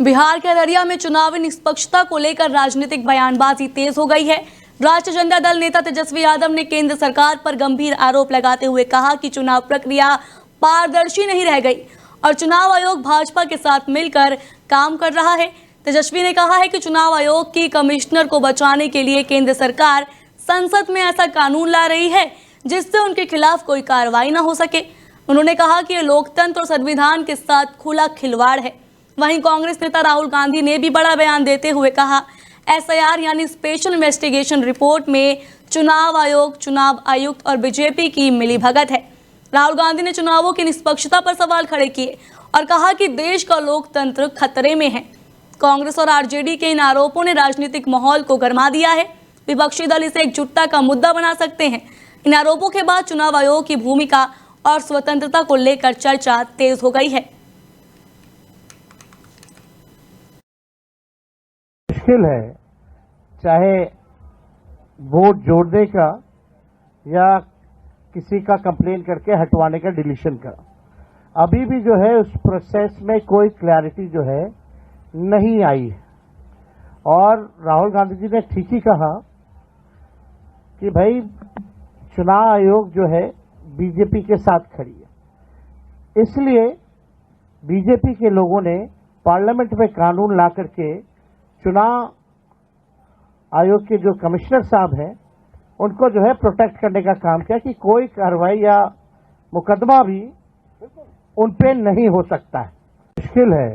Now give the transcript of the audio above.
बिहार के अररिया में चुनावी निष्पक्षता को लेकर राजनीतिक बयानबाजी तेज हो गई है। राष्ट्रीय जनता दल नेता तेजस्वी यादव ने केंद्र सरकार पर गंभीर आरोप लगाते हुए कहा कि चुनाव प्रक्रिया पारदर्शी नहीं रह गई और चुनाव आयोग भाजपा के साथ मिलकर काम कर रहा है। तेजस्वी ने कहा है कि चुनाव आयोग की कमिश्नर को बचाने के लिए केंद्र सरकार संसद में ऐसा कानून ला रही है जिससे उनके खिलाफ कोई कार्रवाई न हो सके। उन्होंने कहा कि यह लोकतंत्र और संविधान के साथ खुला खिलवाड़ है। वहीं कांग्रेस नेता राहुल गांधी ने भी बड़ा बयान देते हुए कहा, एसआईआर यानी स्पेशल इन्वेस्टिगेशन रिपोर्ट में चुनाव आयोग, चुनाव आयुक्त और बीजेपी की मिलीभगत है। राहुल गांधी ने चुनावों की निष्पक्षता पर सवाल खड़े किए और कहा कि देश का लोकतंत्र खतरे में है। कांग्रेस और आरजेडी के इन आरोपों ने राजनीतिक माहौल को गरमा दिया है। विपक्षी दल इसे एकजुटता का मुद्दा बना सकते हैं। इन आरोपों के बाद चुनाव आयोग की भूमिका और स्वतंत्रता को लेकर चर्चा तेज हो गई है। मुश्किल है, चाहे वोट जोड़ने का या किसी का कंप्लेन करके हटवाने का, डिलीशन का। अभी भी जो है उस प्रोसेस में कोई क्लैरिटी जो है नहीं आई है। और राहुल गांधी जी ने ठीक ही कहा कि भाई चुनाव आयोग जो है बीजेपी के साथ खड़ी है, इसलिए बीजेपी के लोगों ने पार्लियामेंट में कानून ला करके चुनाव आयोग के जो कमिश्नर साहब हैं उनको जो है प्रोटेक्ट करने का काम किया कि कोई कार्रवाई या मुकदमा भी उन पे नहीं हो सकता है। मुश्किल है,